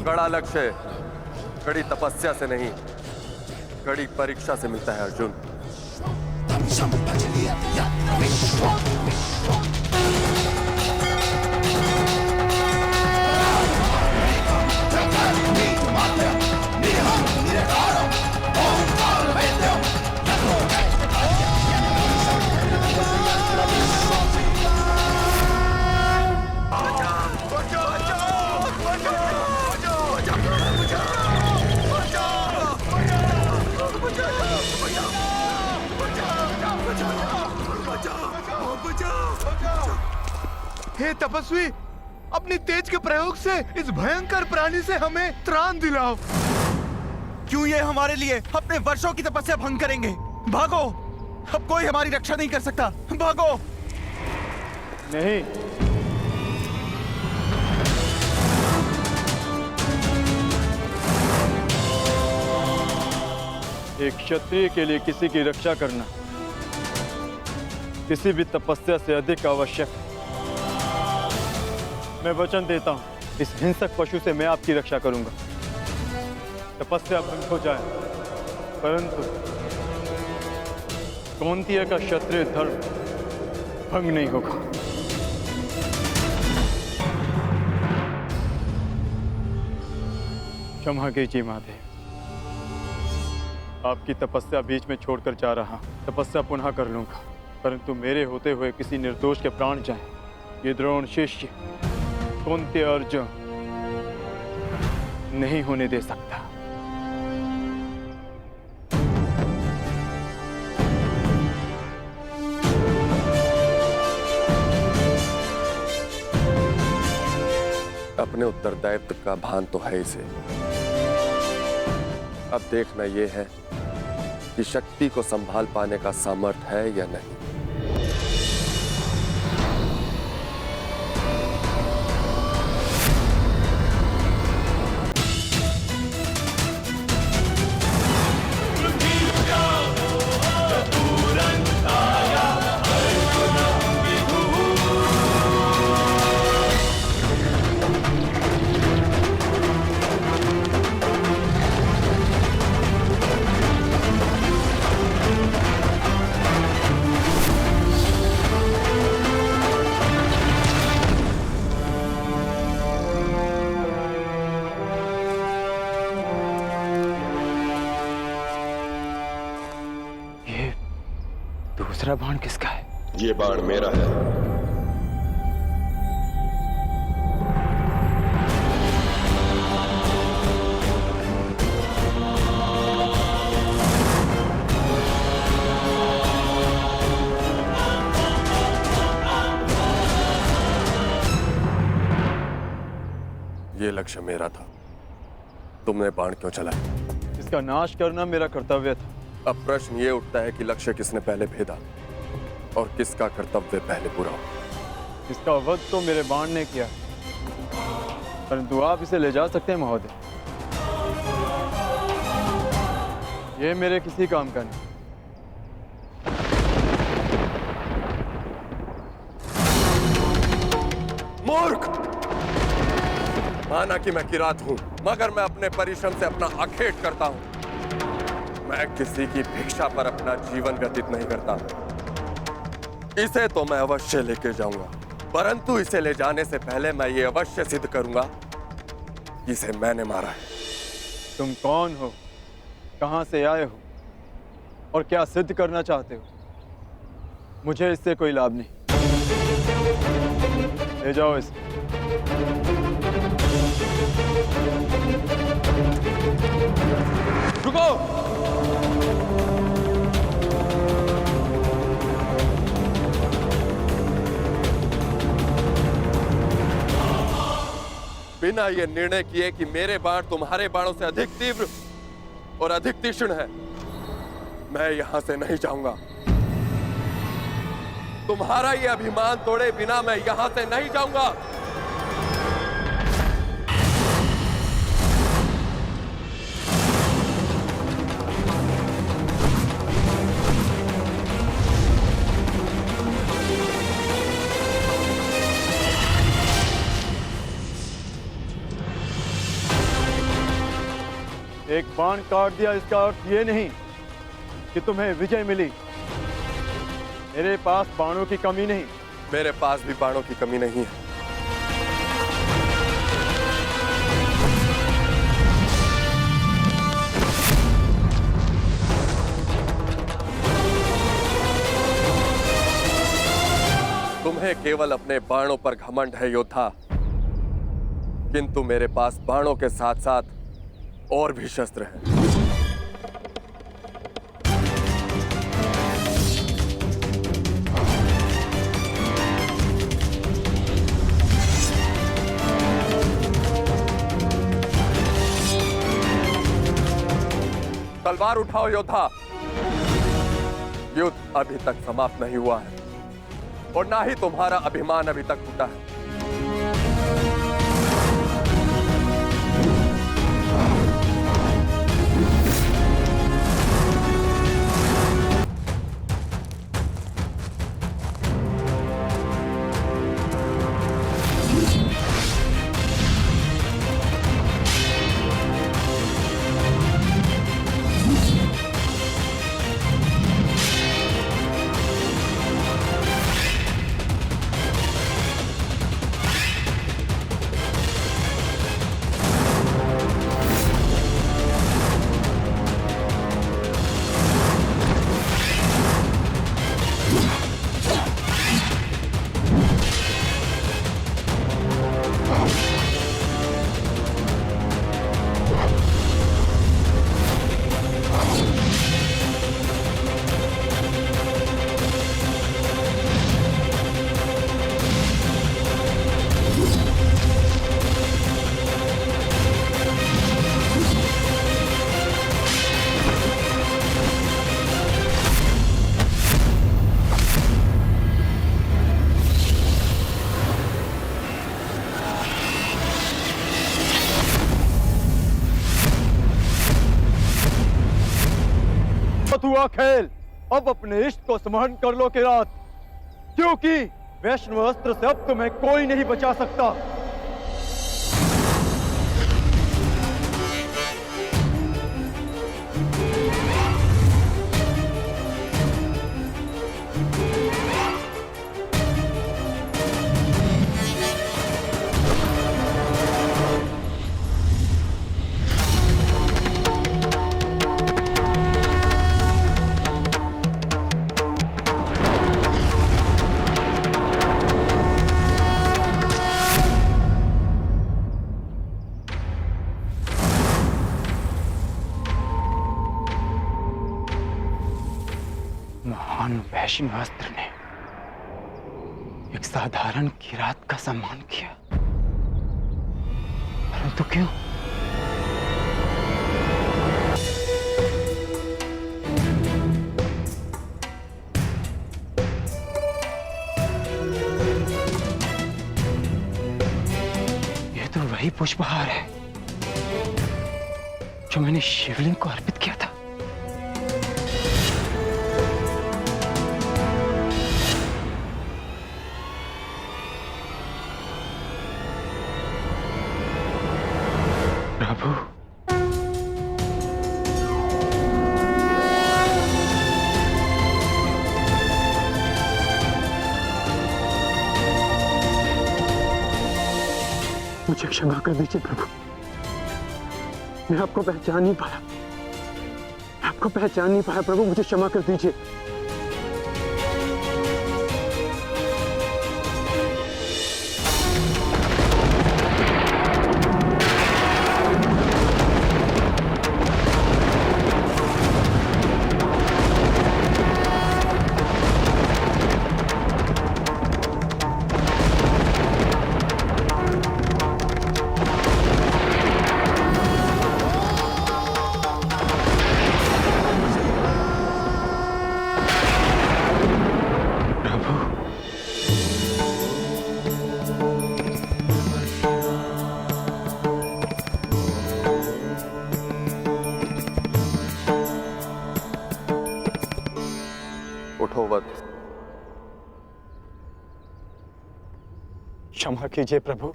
कड़ा लक्ष्य कड़ी तपस्या से नहीं, कड़ी परीक्षा से मिलता है अर्जुन। हे तपस्वी, अपनी तेज के प्रयोग से इस भयंकर प्राणी से हमें त्राण दिलाओ। क्यों ये हमारे लिए अपने वर्षों की तपस्या भंग करेंगे? भागो, अब कोई हमारी रक्षा नहीं कर सकता। भागो। नहीं, एक क्षत्रिय के लिए किसी की रक्षा करना किसी भी तपस्या से अधिक आवश्यक है। मैं वचन देता हूं, इस हिंसक पशु से मैं आपकी रक्षा करूंगा। तपस्या भंग हो जाए, परंतु कौंतेय का क्षत्रिय धर्म भंग नहीं होगा। क्षमा कीजिए महादेव, आपकी तपस्या बीच में छोड़कर जा रहा। तपस्या पुनः कर लूंगा, परंतु मेरे होते हुए किसी निर्दोष के प्राण जाएं, ये द्रोण शिष्य कौंतेय अर्जुन नहीं होने दे सकता। अपने उत्तरदायित्व का भान तो है इसे। अब देखना यह है कि शक्ति को संभाल पाने का सामर्थ्य है या नहीं। दूसरा बाण किसका है? ये बाण मेरा है। ये लक्ष्य मेरा था, तुमने बाण क्यों चलाया? इसका नाश करना मेरा कर्तव्य था। अब प्रश्न ये उठता है कि लक्ष्य किसने पहले भेदा और किसका कर्तव्य पहले पूरा हो। इसका वध तो मेरे बाण ने किया, परंतु आप इसे ले जा सकते हैं महोदय। ये मेरे किसी काम का नहीं। मूर्ख! माना कि मैं किरात हूं, मगर मैं अपने परिश्रम से अपना अखेट करता हूं। मैं किसी की भिक्षा पर अपना जीवन व्यतीत नहीं करता। इसे तो मैं अवश्य लेके जाऊंगा, परंतु इसे ले जाने से पहले मैं ये अवश्य सिद्ध करूंगा कि इसे मैंने मारा है। तुम कौन हो, कहां से आए हो और क्या सिद्ध करना चाहते हो? मुझे इससे कोई लाभ नहीं। ले जाओ इसे। रुको! बिना ये निर्णय किए कि मेरे बाण तुम्हारे बाणों से अधिक तीव्र और अधिक तीक्ष्ण है, मैं यहां से नहीं जाऊंगा। तुम्हारा ये अभिमान तोड़े बिना मैं यहां से नहीं जाऊंगा। एक बाण काट दिया इसका अर्थ ये नहीं कि तुम्हें विजय मिली। मेरे पास बाणों की कमी नहीं। मेरे पास भी बाणों की कमी नहीं है। तुम्हें केवल अपने बाणों पर घमंड है योद्धा, किंतु मेरे पास बाणों के साथ साथ और भी शस्त्र हैं। तलवार उठाओ योद्धा, युद्ध अभी तक समाप्त नहीं हुआ है और ना ही तुम्हारा अभिमान अभी तक टूटा है। हुआ खेल, अब अपने इष्ट को स्मरण कर लो किरात, क्योंकि वैष्णव अस्त्र से अब तुम्हें कोई नहीं बचा सकता। महान वैष्णव अस्त्र ने एक साधारण किरात का सम्मान किया, परंतु क्यों? यह तो वही पुष्पहार है जो मैंने शिवलिंग को अर्पित किया था। प्रभु, मुझे क्षमा कर दीजिए प्रभु, मैं आपको पहचान नहीं पाया, आपको पहचान नहीं पाया प्रभु, मुझे क्षमा कर दीजिए। उठो वत्स। क्षमा कीजिए प्रभु,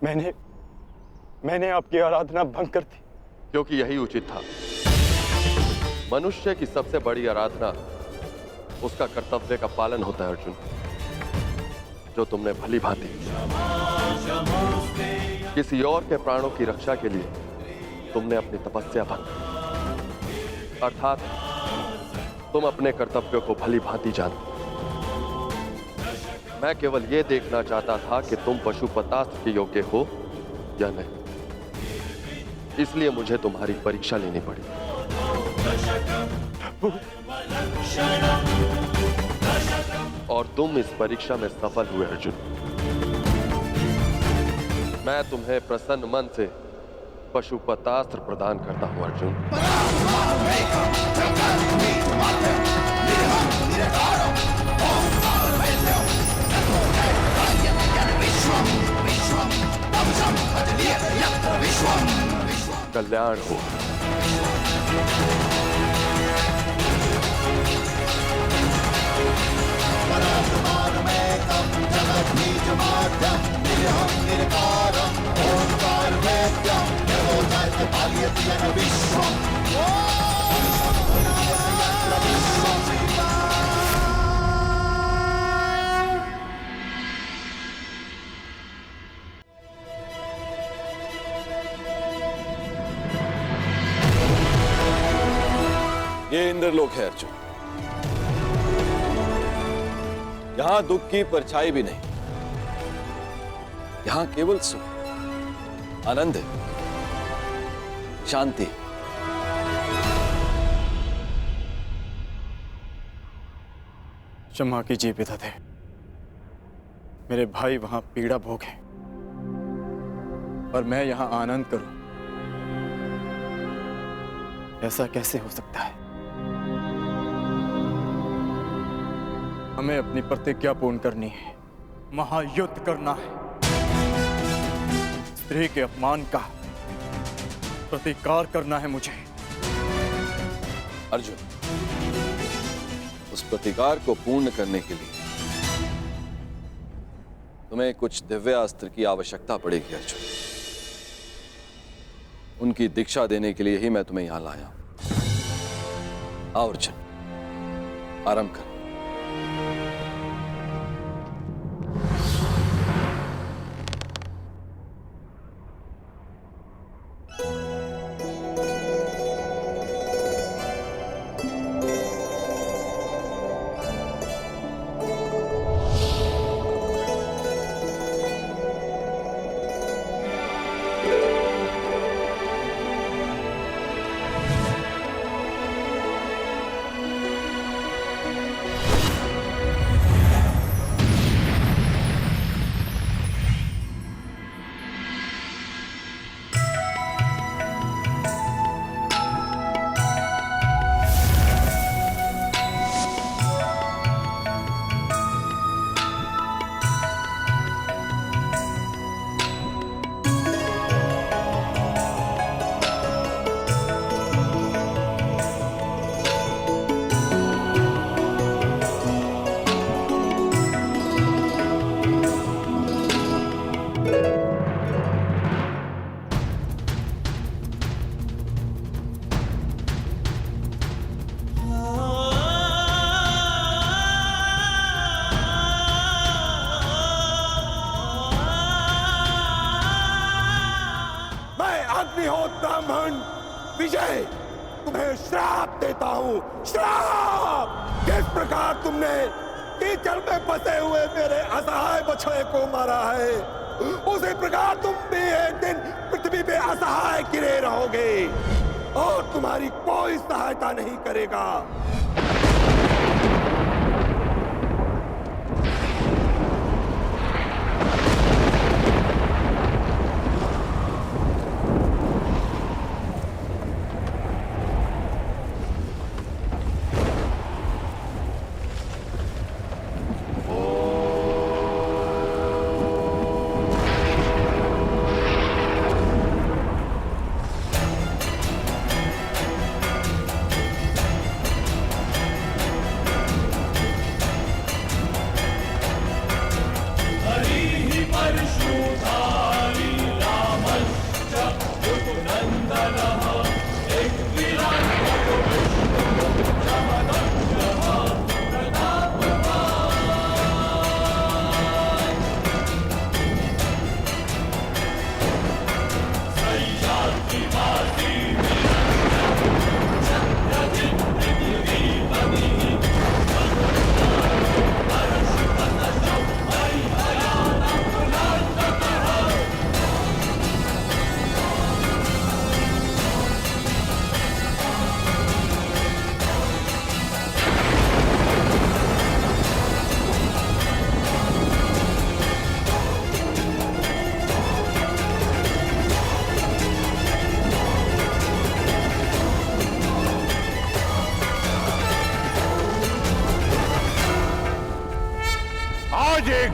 मैंने आपकी आराधना भंग कर दी। क्योंकि यही उचित था। मनुष्य की सबसे बड़ी आराधना उसका कर्तव्य का पालन होता है अर्जुन, जो तुमने भली भांति किसी और के प्राणों की रक्षा के लिए तुमने अपनी तपस्या भंग की। अर्थात तुम अपने कर्तव्यों को भली भांति जानते। मैं केवल यह देखना चाहता था कि तुम पशुपतास्त्र के योग्य हो या नहीं, इसलिए मुझे तुम्हारी परीक्षा लेनी पड़ी। और तुम इस परीक्षा में सफल हुए अर्जुन। मैं तुम्हें प्रसन्न मन से पशुपतास्त्र प्रदान करता हूं अर्जुन। कल्याण हो। ये इंद्रलोक है अर्जुन। यहां दुख की परछाई भी नहीं। यहां केवल सुख, आनंद है, शांति। क्षमा कीजिए पितादे, मेरे भाई वहां पीड़ा भोगे और मैं यहां आनंद करूं, ऐसा कैसे हो सकता है? हमें अपनी प्रतिज्ञा पूर्ण करनी है, महायुद्ध करना है। स्त्री के अपमान का प्रतिकार करना है मुझे। अर्जुन, उस प्रतिकार को पूर्ण करने के लिए तुम्हें कुछ दिव्य अस्त्र की आवश्यकता पड़ेगी अर्जुन। उनकी दीक्षा देने के लिए ही मैं तुम्हें यहां लाया हूं। आओ अर्जुन, आरंभ कर। ब्राह्मण विजय, तुम्हें श्राप देता हूँ, श्राप। किस प्रकार तुमने कीचड़ में फंसे हुए मेरे असहाय बछड़े को मारा है, उसी प्रकार तुम भी एक दिन पृथ्वी पे असहाय गिरे रहोगे और तुम्हारी कोई सहायता नहीं करेगा।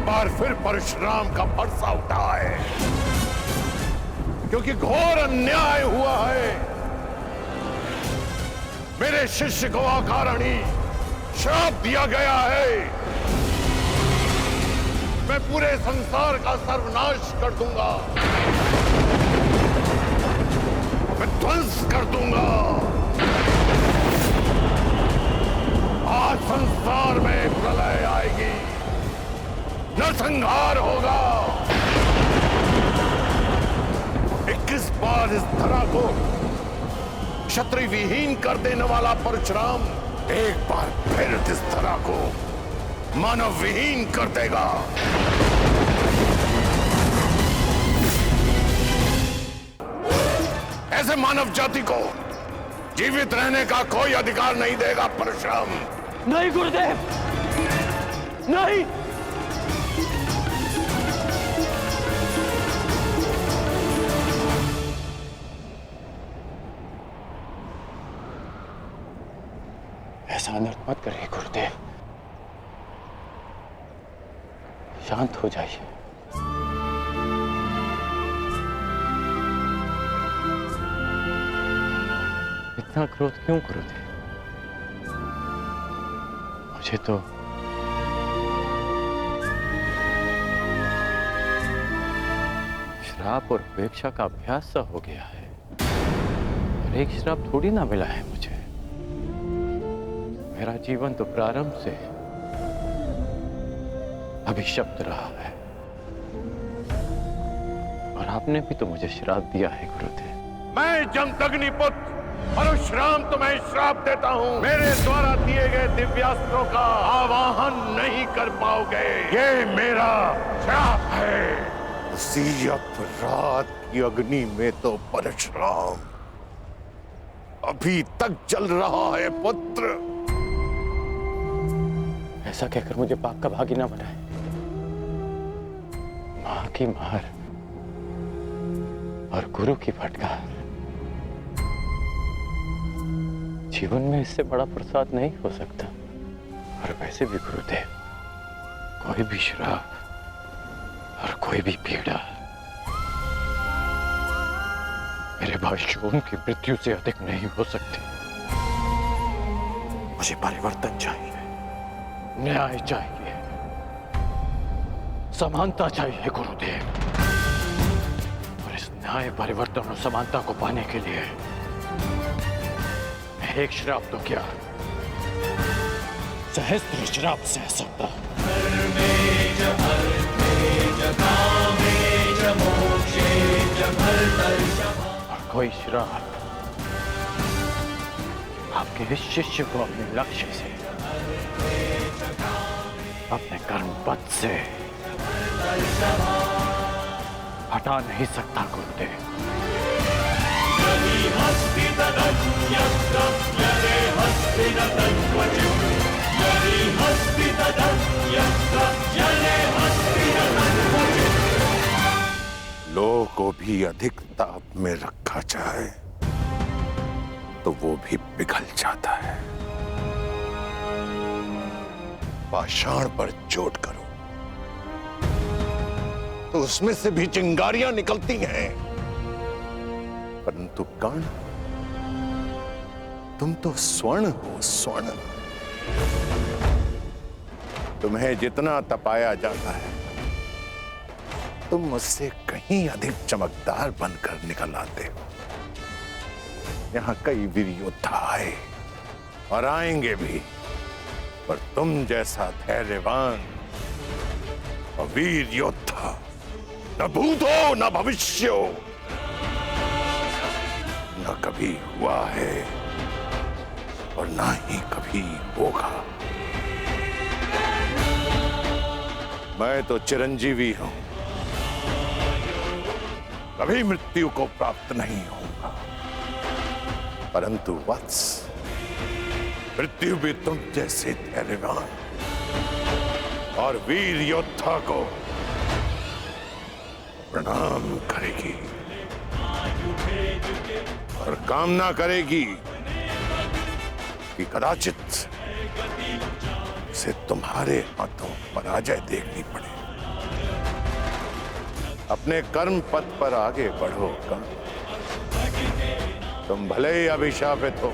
बार फिर परशुराम का फरसा उठा है, क्योंकि घोर अन्याय हुआ है। मेरे शिष्य को अकारणी श्राप दिया गया है। मैं पूरे संसार का सर्वनाश कर दूंगा, मैं ध्वंस कर दूंगा। आज संसार में प्रलय आएगी, नरसंहार होगा। 21 बार इस धरा को क्षत्रिय विहीन कर देने वाला परशुराम एक बार फिर इस धरा को मानव विहीन कर देगा। ऐसे मानव जाति को जीवित रहने का कोई अधिकार नहीं देगा परशुराम। नहीं गुरुदेव, नहीं। ऐसा अनर्थ मत करिए गुरुदेव, शांत हो जाइए। इतना क्रोध क्यों गुरुदेव? मुझे तो श्राप और उपेक्षा का अभ्यास सा हो गया है, और एक श्राप थोड़ी ना मिला है मुझे। मेरा जीवन तो प्रारंभ से अभिशप्त रहा है, और आपने भी तो मुझे श्राप दिया है गुरुदेव। मैं जमदग्नि पुत्र परशुराम तुम्हें श्राप देता हूँ। मेरे द्वारा दिए गए दिव्यास्त्रों का आवाहन नहीं कर पाओगे। ये मेरा श्राप है। उसी अपराध की अग्नि में तो परशुराम अभी तक जल रहा है पुत्र। ऐसा कहकर मुझे पाप का भागी ना बनाए। मां की मार और गुरु की फटकार, जीवन में इससे बड़ा प्रसाद नहीं हो सकता। और वैसे भी गुरुदेव, कोई भी श्राप और कोई भी पीड़ा मेरे भाई शोम की मृत्यु से अधिक नहीं हो सकती। मुझे परिवर्तन चाहिए, न्याय चाहिए, समानता चाहिए गुरुदेव। और इस न्याय, परिवर्तन और समानता को पाने के लिए मैं एक श्राप तो क्या, सहस्त्र श्राप सह सकता। और कोई श्राप आपके इस शिष्य को अपने लक्ष्य से, अपने कर्म पथ से हटा नहीं सकता गुरुदेव। लोह को भी अधिक ताप में रखा जाए तो वो भी पिघल जाता है। पाषाण पर चोट करो तो उसमें से भी चिंगारियां निकलती हैं, परंतु कर्ण, तुम तो स्वर्ण हो, स्वर्ण। तुम्हें जितना तपाया जाता है तुम मुझसे कहीं अधिक चमकदार बनकर निकल आते हो। यहां कई वीर योद्धा आए और आएंगे भी, पर तुम जैसा धैर्यवान और वीर योद्धा न भूत हो न भविष्य हो, न कभी हुआ है और ना ही कभी होगा। मैं तो चिरंजीवी हूं, कभी मृत्यु को प्राप्त नहीं होगा, परंतु वत्स, मृत्यु भी तुम जैसे धैर्यवान और वीर योद्धा को प्रणाम करेगी और कामना करेगी कि कदाचित से तुम्हारे हाथों पराजय देखनी पड़े। अपने कर्म पथ पर आगे बढ़ो कर्ण। तुम भले ही अभिशापित हो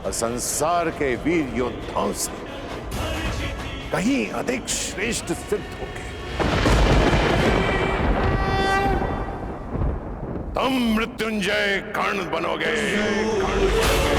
और संसार के वीर योद्धाओं से कहीं अधिक श्रेष्ठ सिद्ध होगे। तुम मृत्युंजय कर्ण बनोगे, कर्ण बनोगे।